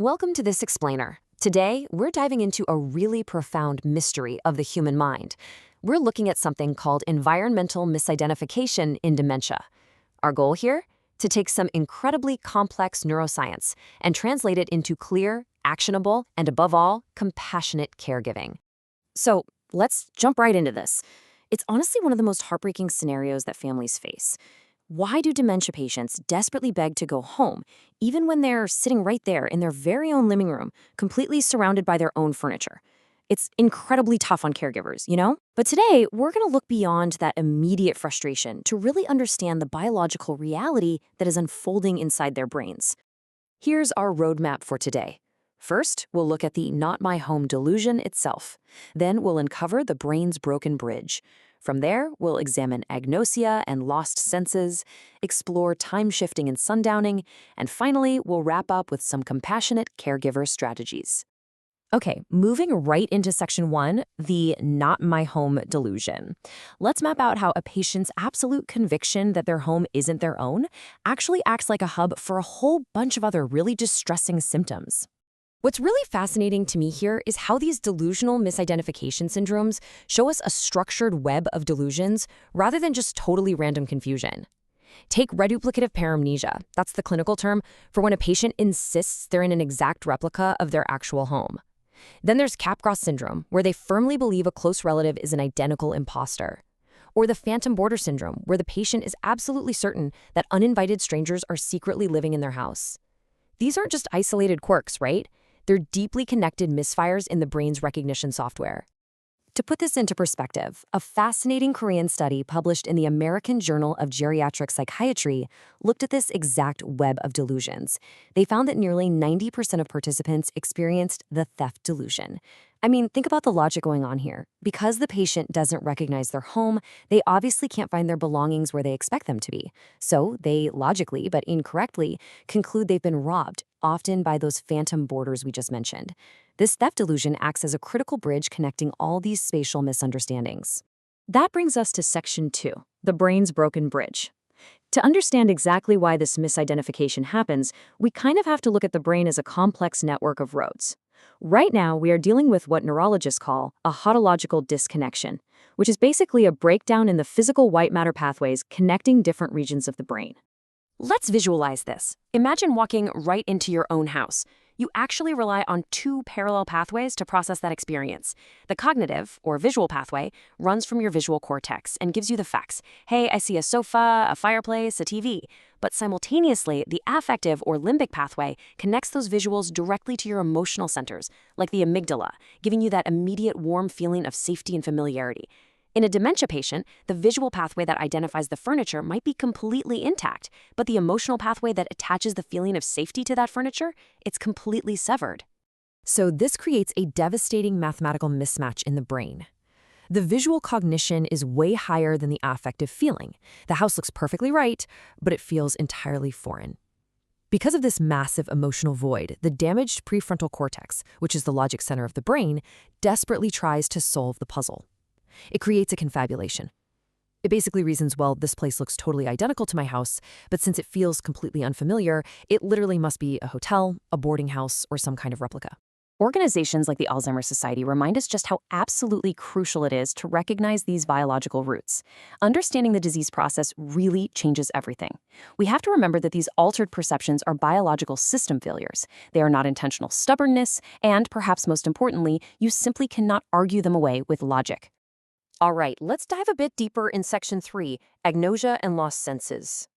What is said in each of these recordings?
Welcome to this explainer. Today, we're diving into a really profound mystery of the human mind. We're looking at something called environmental misidentification in dementia. Our goal here? To take some incredibly complex neuroscience and translate it into clear, actionable, and above all, compassionate caregiving. So, let's jump right into this. It's honestly one of the most heartbreaking scenarios that families face. Why do dementia patients desperately beg to go home, even when they're sitting right there in their very own living room, completely surrounded by their own furniture? It's incredibly tough on caregivers, you know? But today, we're going to look beyond that immediate frustration to really understand the biological reality that is unfolding inside their brains. Here's our roadmap for today. First, we'll look at the not my home delusion itself. Then we'll uncover the brain's broken bridge. From there, we'll examine agnosia and lost senses, explore time-shifting and sundowning, and finally, we'll wrap up with some compassionate caregiver strategies. Okay, moving right into section 1, the not my home delusion. Let's map out how a patient's absolute conviction that their home isn't their own actually acts like a hub for a whole bunch of other really distressing symptoms. What's really fascinating to me here is how these delusional misidentification syndromes show us a structured web of delusions rather than just totally random confusion. Take reduplicative paramnesia, that's the clinical term for when a patient insists they're in an exact replica of their actual home. Then there's Capgras syndrome, where they firmly believe a close relative is an identical imposter. Or the phantom boarder syndrome, where the patient is absolutely certain that uninvited strangers are secretly living in their house. These aren't just isolated quirks, right? They're deeply connected misfires in the brain's recognition software. To put this into perspective, a fascinating Korean study published in the American Journal of Geriatric Psychiatry looked at this exact web of delusions. They found that nearly 90% of participants experienced the theft delusion. I mean, think about the logic going on here. Because the patient doesn't recognize their home, they obviously can't find their belongings where they expect them to be. So they logically, but incorrectly, conclude they've been robbed, often by those phantom boarders we just mentioned. This theft delusion acts as a critical bridge connecting all these spatial misunderstandings. That brings us to section 2, the brain's broken bridge. To understand exactly why this misidentification happens, we kind of have to look at the brain as a complex network of roads. Right now, we are dealing with what neurologists call a hodological disconnection, which is basically a breakdown in the physical white matter pathways connecting different regions of the brain. Let's visualize this. Imagine walking right into your own house. You actually rely on 2 parallel pathways to process that experience. The cognitive, or visual pathway, runs from your visual cortex and gives you the facts. Hey, I see a sofa, a fireplace, a TV. But simultaneously, the affective, or limbic pathway, connects those visuals directly to your emotional centers, like the amygdala, giving you that immediate warm feeling of safety and familiarity. In a dementia patient, the visual pathway that identifies the furniture might be completely intact, but the emotional pathway that attaches the feeling of safety to that furniture, it's completely severed. So this creates a devastating mathematical mismatch in the brain. The visual cognition is way higher than the affective feeling. The house looks perfectly right, but it feels entirely foreign. Because of this massive emotional void, the damaged prefrontal cortex, which is the logic center of the brain, desperately tries to solve the puzzle. It creates a confabulation. It basically reasons, well, this place looks totally identical to my house, but since it feels completely unfamiliar, it literally must be a hotel, a boarding house, or some kind of replica. Organizations like the Alzheimer's Society remind us just how absolutely crucial it is to recognize these biological roots. Understanding the disease process really changes everything. We have to remember that these altered perceptions are biological system failures. They are not intentional stubbornness, and perhaps most importantly, you simply cannot argue them away with logic. All right, let's dive a bit deeper in section 3, agnosia and lost senses.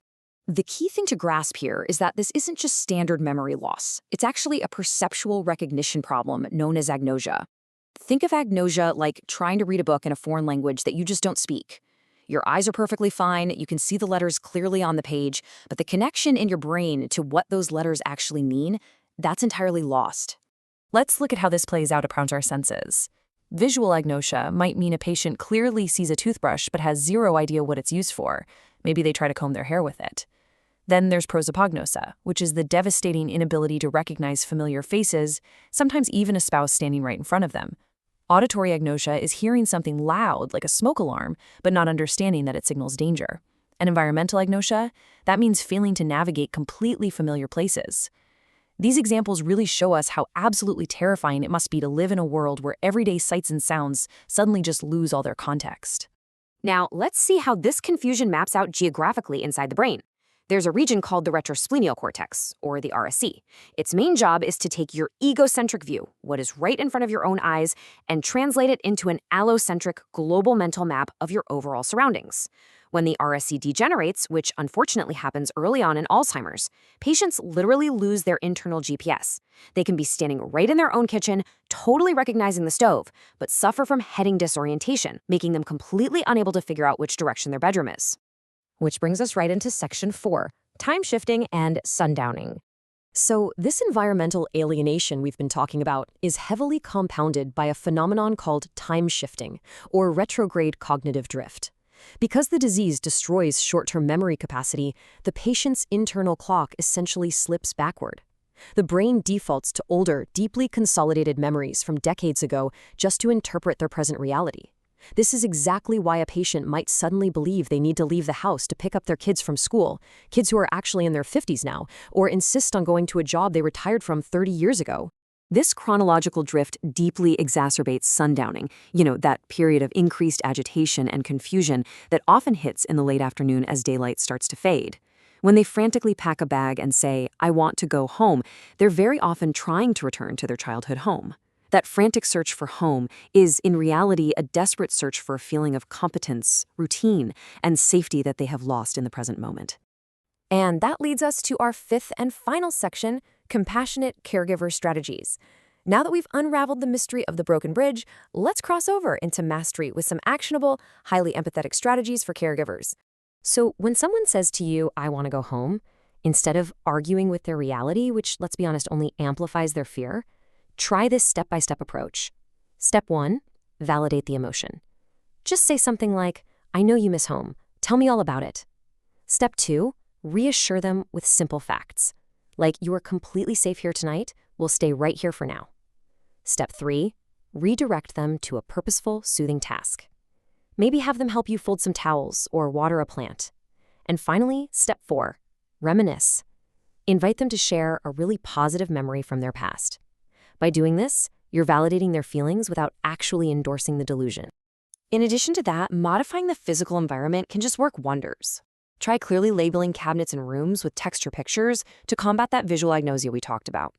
The key thing to grasp here is that this isn't just standard memory loss. It's actually a perceptual recognition problem known as agnosia. Think of agnosia like trying to read a book in a foreign language that you just don't speak. Your eyes are perfectly fine, you can see the letters clearly on the page, but the connection in your brain to what those letters actually mean, that's entirely lost. Let's look at how this plays out around our senses. Visual agnosia might mean a patient clearly sees a toothbrush but has zero idea what it's used for. Maybe they try to comb their hair with it. Then there's prosopagnosia, which is the devastating inability to recognize familiar faces, sometimes even a spouse standing right in front of them. Auditory agnosia is hearing something loud, like a smoke alarm, but not understanding that it signals danger. And environmental agnosia, that means failing to navigate completely familiar places. These examples really show us how absolutely terrifying it must be to live in a world where everyday sights and sounds suddenly just lose all their context. Now, let's see how this confusion maps out geographically inside the brain. There's a region called the retrosplenial cortex, or the RSC. Its main job is to take your egocentric view, what is right in front of your own eyes, and translate it into an allocentric global mental map of your overall surroundings. When the RSC degenerates, which unfortunately happens early on in Alzheimer's, patients literally lose their internal GPS. They can be standing right in their own kitchen, totally recognizing the stove, but suffer from heading disorientation, making them completely unable to figure out which direction their bedroom is. Which brings us right into Section 4, time shifting and sundowning. So this environmental alienation we've been talking about is heavily compounded by a phenomenon called time shifting, or retrograde cognitive drift. Because the disease destroys short-term memory capacity, the patient's internal clock essentially slips backward. The brain defaults to older, deeply consolidated memories from decades ago just to interpret their present reality. This is exactly why a patient might suddenly believe they need to leave the house to pick up their kids from school, kids who are actually in their 50s now, or insist on going to a job they retired from 30 years ago. This chronological drift deeply exacerbates sundowning, that period of increased agitation and confusion that often hits in the late afternoon as daylight starts to fade. When they frantically pack a bag and say, "I want to go home," they're very often trying to return to their childhood home. That frantic search for home is, in reality, a desperate search for a feeling of competence, routine, and safety that they have lost in the present moment. And that leads us to our fifth and final section, compassionate caregiver strategies. Now that we've unraveled the mystery of the broken bridge, let's cross over into mastery with some actionable, highly empathetic strategies for caregivers. So when someone says to you, "I want to go home," instead of arguing with their reality, which, let's be honest, only amplifies their fear, try this step-by-step approach. Step 1, validate the emotion. Just say something like, "I know you miss home. Tell me all about it." Step 2, reassure them with simple facts. Like, "You are completely safe here tonight. We'll stay right here for now." Step 3, redirect them to a purposeful, soothing task. Maybe have them help you fold some towels or water a plant. And finally, step 4, reminisce. Invite them to share a really positive memory from their past. By doing this, you're validating their feelings without actually endorsing the delusion. In addition to that, modifying the physical environment can just work wonders. Try clearly labeling cabinets and rooms with texture pictures to combat that visual agnosia we talked about.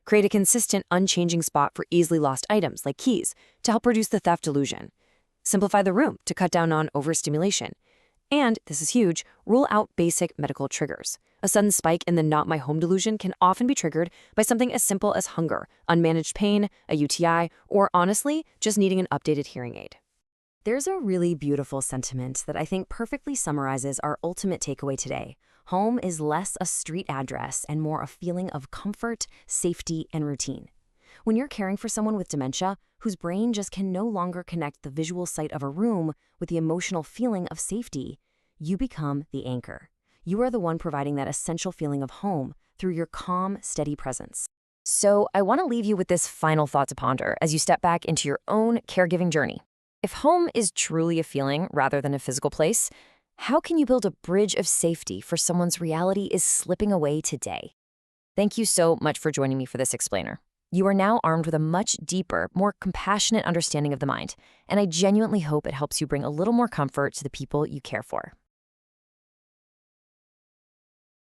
Create a consistent, unchanging spot for easily lost items like keys to help reduce the theft delusion. Simplify the room to cut down on overstimulation. And, this is huge, rule out basic medical triggers. A sudden spike in the not my home delusion can often be triggered by something as simple as hunger, unmanaged pain, a UTI, or honestly, just needing an updated hearing aid. There's a really beautiful sentiment that I think perfectly summarizes our ultimate takeaway today. Home is less a street address and more a feeling of comfort, safety, and routine. When you're caring for someone with dementia, whose brain just can no longer connect the visual sight of a room with the emotional feeling of safety, you become the anchor. You are the one providing that essential feeling of home through your calm, steady presence. So I want to leave you with this final thought to ponder as you step back into your own caregiving journey. If home is truly a feeling rather than a physical place, how can you build a bridge of safety for someone's reality is slipping away today? Thank you so much for joining me for this explainer. You are now armed with a much deeper, more compassionate understanding of the mind, and I genuinely hope it helps you bring a little more comfort to the people you care for.